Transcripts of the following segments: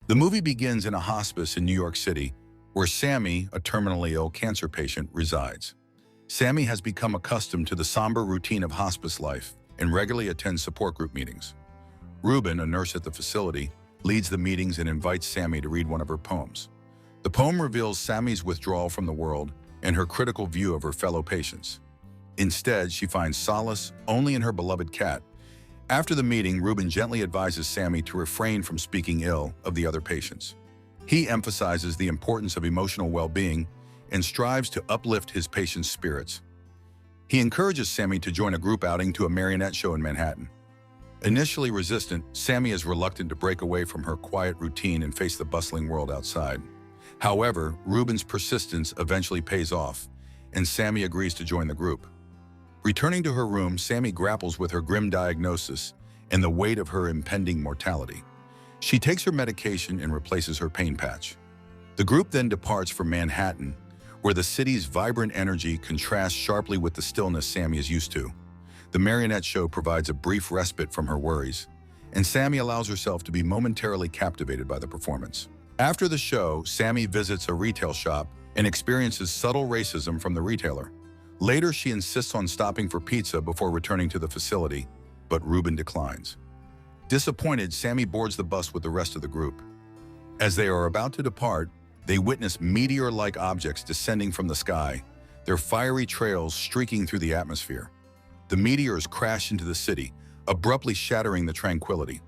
The movie begins in a hospice in New York City, where Sammy, a terminally ill cancer patient, resides. Sammy has become accustomed to the somber routine of hospice life and regularly attends support group meetings. Ruben, a nurse at the facility, leads the meetings and invites Sammy to read one of her poems. The poem reveals Sammy's withdrawal from the world and her critical view of her fellow patients. Instead, she finds solace only in her beloved cat. After the meeting, Ruben gently advises Sammy to refrain from speaking ill of the other patients. He emphasizes the importance of emotional well-being and strives to uplift his patients' spirits. He encourages Sammy to join a group outing to a marionette show in Manhattan. Initially resistant, Sammy is reluctant to break away from her quiet routine and face the bustling world outside. However, Ruben's persistence eventually pays off, and Sammy agrees to join the group. Returning to her room, Sammy grapples with her grim diagnosis and the weight of her impending mortality. She takes her medication and replaces her pain patch. The group then departs for Manhattan, where the city's vibrant energy contrasts sharply with the stillness Sammy is used to. The marionette show provides a brief respite from her worries, and Sammy allows herself to be momentarily captivated by the performance. After the show, Sammy visits a retail shop and experiences subtle racism from the retailer. Later, she insists on stopping for pizza before returning to the facility, but Ruben declines. Disappointed, Sammy boards the bus with the rest of the group. As they are about to depart, they witness meteor-like objects descending from the sky, their fiery trails streaking through the atmosphere. The meteors crash into the city, abruptly shattering the tranquility.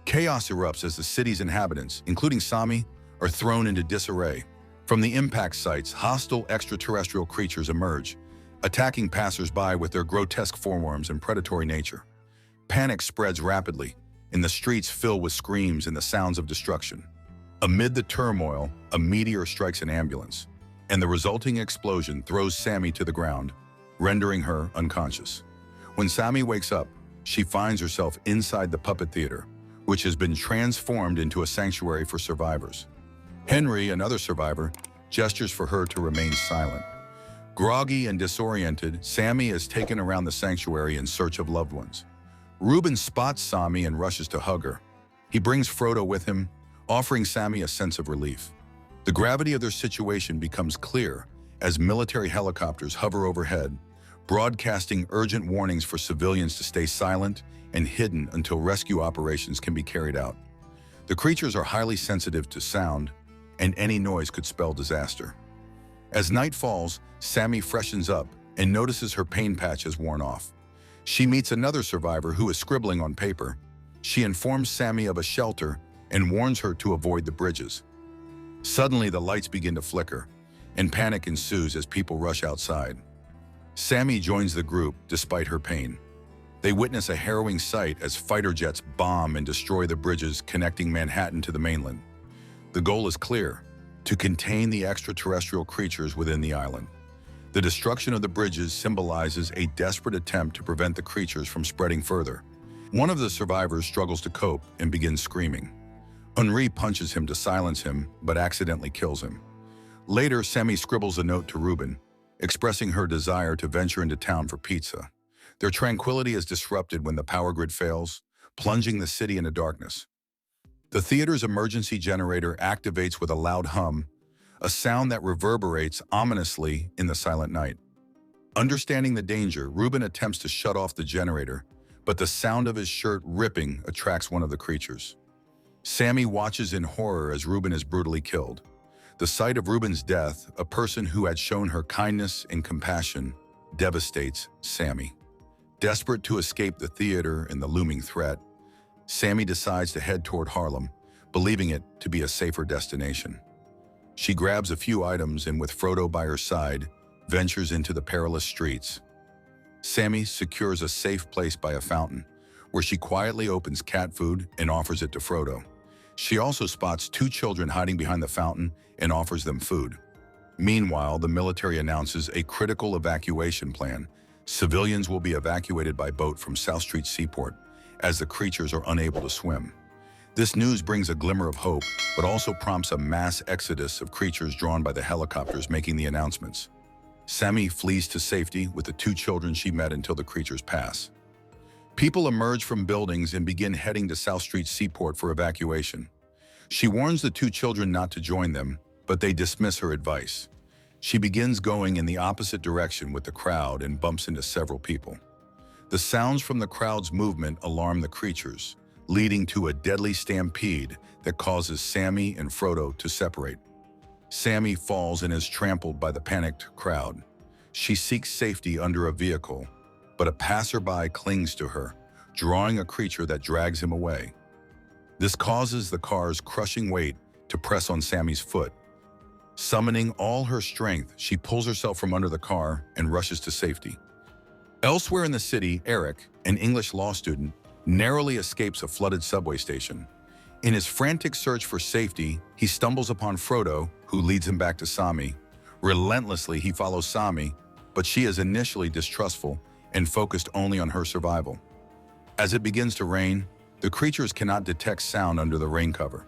Chaos erupts as the city's inhabitants, including Sammy, are thrown into disarray. From the impact sites, hostile extraterrestrial creatures emerge, attacking passers-by with their grotesque forms and predatory nature. Panic spreads rapidly, and the streets fill with screams and the sounds of destruction. Amid the turmoil, a meteor strikes an ambulance, and the resulting explosion throws Sammy to the ground, rendering her unconscious. When Sammy wakes up, she finds herself inside the puppet theater, which has been transformed into a sanctuary for survivors. Henry, another survivor, gestures for her to remain silent. Groggy and disoriented, Sammy is taken around the sanctuary in search of loved ones. Ruben spots Sammy and rushes to hug her. He brings Frodo with him, offering Sammy a sense of relief. The gravity of their situation becomes clear as military helicopters hover overhead, broadcasting urgent warnings for civilians to stay silent and hidden until rescue operations can be carried out. The creatures are highly sensitive to sound, and any noise could spell disaster. As night falls, Sammy freshens up and notices her pain patch has worn off. She meets another survivor who is scribbling on paper. She informs Sammy of a shelter and warns her to avoid the bridges. Suddenly, the lights begin to flicker, and panic ensues as people rush outside. Sammy joins the group despite her pain. They witness a harrowing sight as fighter jets bomb and destroy the bridges connecting Manhattan to the mainland. The goal is clear: to contain the extraterrestrial creatures within the island. The destruction of the bridges symbolizes a desperate attempt to prevent the creatures from spreading further. One of the survivors struggles to cope and begins screaming. Henri punches him to silence him, but accidentally kills him. Later, Sammy scribbles a note to Ruben, expressing her desire to venture into town for pizza. Their tranquility is disrupted when the power grid fails, plunging the city into darkness. The theater's emergency generator activates with a loud hum, a sound that reverberates ominously in the silent night. Understanding the danger, Ruben attempts to shut off the generator, but the sound of his shirt ripping attracts one of the creatures. Sammy watches in horror as Ruben is brutally killed. The sight of Ruben's death, a person who had shown her kindness and compassion, devastates Sammy. Desperate to escape the theater and the looming threat, Sammy decides to head toward Harlem, believing it to be a safer destination. She grabs a few items and, with Frodo by her side, ventures into the perilous streets. Sammy secures a safe place by a fountain, where she quietly opens cat food and offers it to Frodo. She also spots two children hiding behind the fountain and offers them food. Meanwhile, the military announces a critical evacuation plan. Civilians will be evacuated by boat from South Street Seaport, as the creatures are unable to swim. This news brings a glimmer of hope, but also prompts a mass exodus of creatures drawn by the helicopters making the announcements. Sammy flees to safety with the two children she met until the creatures pass. People emerge from buildings and begin heading to South Street Seaport for evacuation. She warns the two children not to join them, but they dismiss her advice. She begins going in the opposite direction with the crowd and bumps into several people. The sounds from the crowd's movement alarm the creatures, leading to a deadly stampede that causes Sammy and Frodo to separate. Sammy falls and is trampled by the panicked crowd. She seeks safety under a vehicle, but a passerby clings to her, drawing a creature that drags him away. This causes the car's crushing weight to press on Sammy's foot. Summoning all her strength, she pulls herself from under the car and rushes to safety. Elsewhere in the city, Eric, an English law student, narrowly escapes a flooded subway station. In his frantic search for safety, he stumbles upon Frodo, who leads him back to Sammy. Relentlessly, he follows Sammy, but she is initially distrustful and focused only on her survival. As it begins to rain, the creatures cannot detect sound under the rain cover.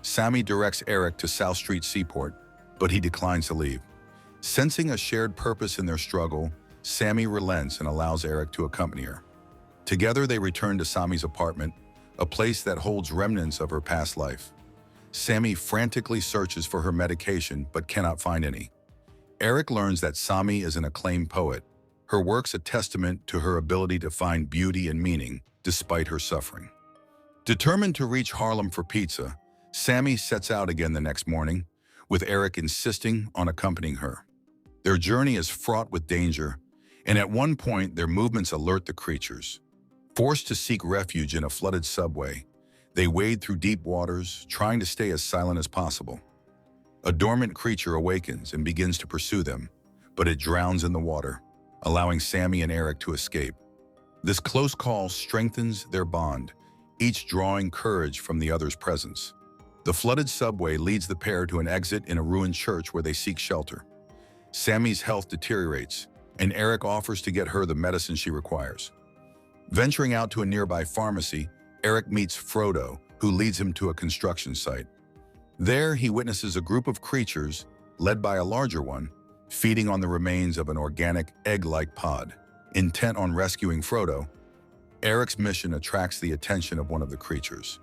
Sammy directs Eric to South Street Seaport, but he declines to leave. Sensing a shared purpose in their struggle, Sammy relents and allows Eric to accompany her. Together, they return to Sammy's apartment, a place that holds remnants of her past life. Sammy frantically searches for her medication but cannot find any. Eric learns that Sammy is an acclaimed poet, her works a testament to her ability to find beauty and meaning despite her suffering. Determined to reach Harlem for pizza, Sammy sets out again the next morning, with Eric insisting on accompanying her. Their journey is fraught with danger, and at one point their movements alert the creatures. Forced to seek refuge in a flooded subway, they wade through deep waters, trying to stay as silent as possible. A dormant creature awakens and begins to pursue them, but it drowns in the water, allowing Sammy and Eric to escape. This close call strengthens their bond, each drawing courage from the other's presence. The flooded subway leads the pair to an exit in a ruined church where they seek shelter. Sammy's health deteriorates, and Eric offers to get her the medicine she requires. Venturing out to a nearby pharmacy, Eric meets Frodo, who leads him to a construction site. There, he witnesses a group of creatures, led by a larger one, feeding on the remains of an organic, egg-like pod. Intent on rescuing Frodo, Eric's mission attracts the attention of one of the creatures.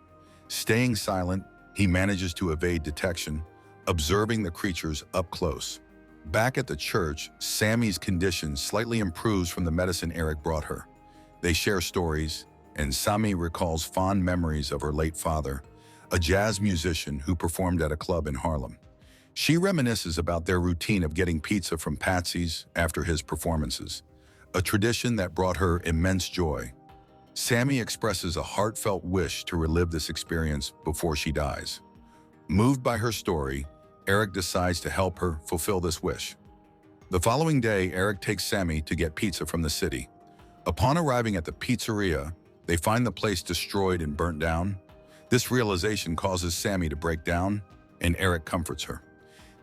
Staying silent, he manages to evade detection, observing the creatures up close. Back at the church, Sammy's condition slightly improves from the medicine Eric brought her. They share stories, and Sammy recalls fond memories of her late father, a jazz musician who performed at a club in Harlem. She reminisces about their routine of getting pizza from Patsy's after his performances, a tradition that brought her immense joy. Sammy expresses a heartfelt wish to relive this experience before she dies. Moved by her story, Eric decides to help her fulfill this wish. The following day, Eric takes Sammy to get pizza from the city. Upon arriving at the pizzeria, they find the place destroyed and burnt down. This realization causes Sammy to break down, and Eric comforts her.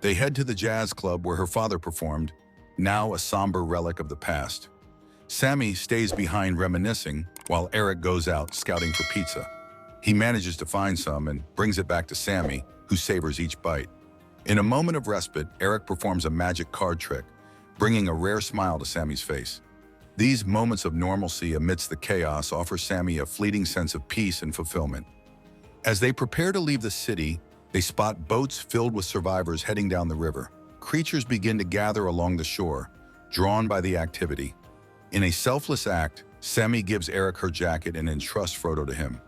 They head to the jazz club where her father performed, now a somber relic of the past. Sammy stays behind reminiscing, while Eric goes out scouting for pizza. He manages to find some and brings it back to Sammy, who savors each bite. In a moment of respite, Eric performs a magic card trick, bringing a rare smile to Sammy's face. These moments of normalcy amidst the chaos offer Sammy a fleeting sense of peace and fulfillment. As they prepare to leave the city, they spot boats filled with survivors heading down the river. Creatures begin to gather along the shore, drawn by the activity. In a selfless act, Sammy gives Eric her jacket and entrusts Frodo to him.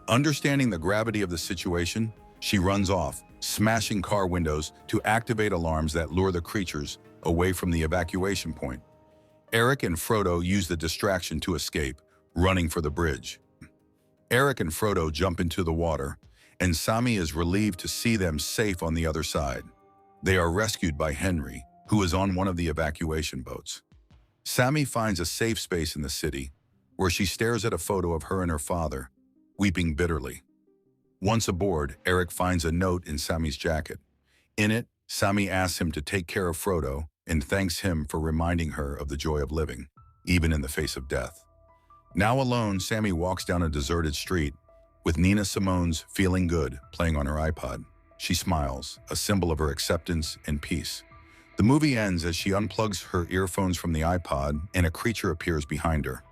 Understanding the gravity of the situation, she runs off, smashing car windows to activate alarms that lure the creatures away from the evacuation point. Eric and Frodo use the distraction to escape, running for the bridge. Eric and Frodo jump into the water, and Sammy is relieved to see them safe on the other side. They are rescued by Henry, who is on one of the evacuation boats. Sammy finds a safe space in the city, where she stares at a photo of her and her father, weeping bitterly. Once aboard, Eric finds a note in Sammy's jacket. In it, Sammy asks him to take care of Frodo and thanks him for reminding her of the joy of living, even in the face of death. Now alone, Sammy walks down a deserted street, with Nina Simone's Feeling Good playing on her iPod. She smiles, a symbol of her acceptance and peace. The movie ends as she unplugs her earphones from the iPod and a creature appears behind her.